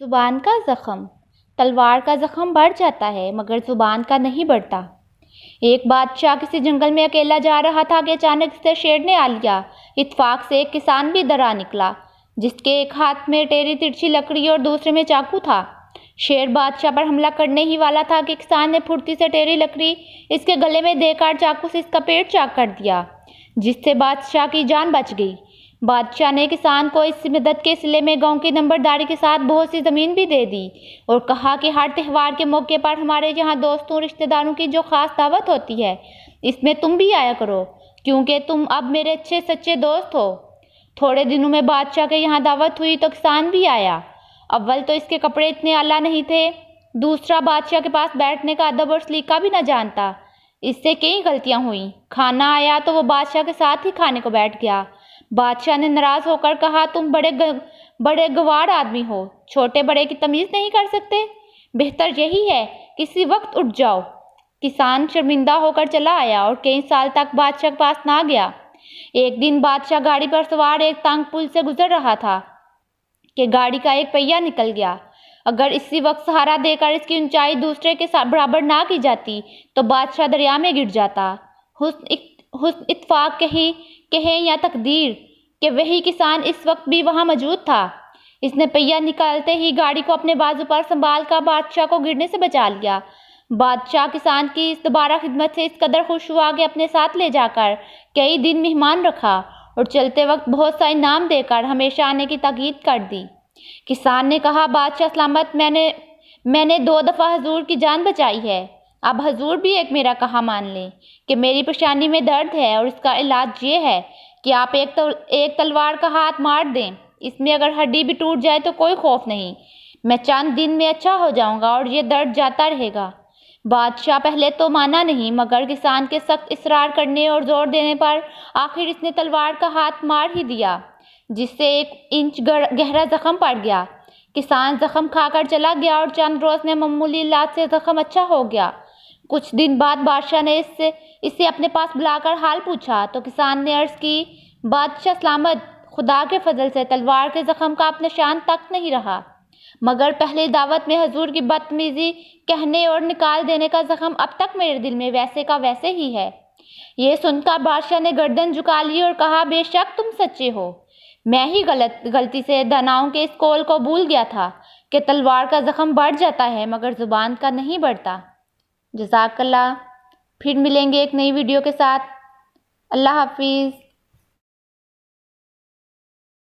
زبان کا زخم۔ تلوار کا زخم بڑھ جاتا ہے مگر زبان کا نہیں بڑھتا۔ ایک بادشاہ کسی جنگل میں اکیلا جا رہا تھا کہ اچانک اسے شیر نے آ لیا۔ اتفاق سے ایک کسان بھی ادھر آ نکلا جس کے ایک ہاتھ میں ٹیڑھی ترچھی لکڑی اور دوسرے میں چاقو تھا۔ شیر بادشاہ پر حملہ کرنے ہی والا تھا کہ کسان نے پھرتی سے ٹیڑھی لکڑی اس کے گلے میں دے کر چاقو سے اس کا پیٹ چاک کر دیا جس سے بادشاہ کی جان بچ گئی۔ بادشاہ نے کسان کو اس مدد کے صلے میں گاؤں کی نمبرداری کے ساتھ بہت سی زمین بھی دے دی اور کہا کہ ہر تہوار کے موقع پر ہمارے یہاں دوستوں رشتہ داروں کی جو خاص دعوت ہوتی ہے اس میں تم بھی آیا کرو کیونکہ تم اب میرے اچھے سچے دوست ہو۔ تھوڑے دنوں میں بادشاہ کے یہاں دعوت ہوئی تو کسان بھی آیا۔ اول تو اس کے کپڑے اتنے اعلیٰ نہیں تھے، دوسرا بادشاہ کے پاس بیٹھنے کا ادب اور سلیقہ بھی نہ جانتا۔ اس سے کئی غلطیاں ہوئیں۔ کھانا آیا تو وہ بادشاہ کے ساتھ ہی کھانے کو بیٹھ گیا۔ بادشاہ نے ناراض ہو کر کہا تم بڑے گوار آدمی ہو، چھوٹے بڑے کی تمیز نہیں کر سکتے، بہتر یہی ہے کسی وقت اٹھ جاؤ۔ کسان شرمندہ ہو کر چلا آیا اور کئی سال تک بادشاہ کے پاس نہ گیا۔ ایک دن بادشاہ گاڑی پر سوار ایک تنگ پل سے گزر رہا تھا کہ گاڑی کا ایک پہیہ نکل گیا۔ اگر اسی وقت سہارا دے کر اس کی اونچائی دوسرے کے برابر نہ کی جاتی تو بادشاہ دریا میں گر جاتا۔ حسن اتفاق کہیں یا تقدیر کہ وہی کسان اس وقت بھی وہاں موجود تھا۔ اس نے پہیہ نکالتے ہی گاڑی کو اپنے بازو پر سنبھال کر بادشاہ کو گرنے سے بچا لیا۔ بادشاہ کسان کی اس دوبارہ خدمت سے اس قدر خوش ہوا کہ اپنے ساتھ لے جا کر کئی دن مہمان رکھا اور چلتے وقت بہت سا انعام دے کر ہمیشہ آنے کی تاکید کر دی۔ کسان نے کہا بادشاہ سلامت، میں نے 2 دفعہ حضور کی جان بچائی ہے، اب حضور بھی ایک میرا کہا مان لیں کہ میری پیشانی میں درد ہے اور اس کا علاج یہ ہے کہ آپ ایک تلوار کا ہاتھ مار دیں، اس میں اگر ہڈی بھی ٹوٹ جائے تو کوئی خوف نہیں، میں چند دن میں اچھا ہو جاؤں گا اور یہ درد جاتا رہے گا۔ بادشاہ پہلے تو مانا نہیں مگر کسان کے سخت اصرار کرنے اور زور دینے پر آخر اس نے تلوار کا ہاتھ مار ہی دیا جس سے 1 انچ گہرا زخم پڑ گیا۔ کسان زخم کھا کر چلا گیا اور چند روز میں معمولی علاج سے زخم اچھا ہو گیا۔ کچھ دن بعد بادشاہ نے اسے اپنے پاس بلا کر حال پوچھا تو کسان نے عرض کی بادشاہ سلامت، خدا کے فضل سے تلوار کے زخم کا اب نشان تک نہیں رہا مگر پہلی دعوت میں حضور کی بدتمیزی کہنے اور نکال دینے کا زخم اب تک میرے دل میں ویسے کا ویسے ہی ہے۔ یہ سن کر بادشاہ نے گردن جھکا لی اور کہا بے شک تم سچے ہو، میں ہی غلطی سے داناؤں کے اس قول کو بھول گیا تھا کہ تلوار کا زخم بڑھ جاتا ہے مگر زبان کا نہیں بڑھتا۔ جزاک اللہ۔ پھر ملیں گے ایک نئی ویڈیو کے ساتھ۔ اللہ حافظ۔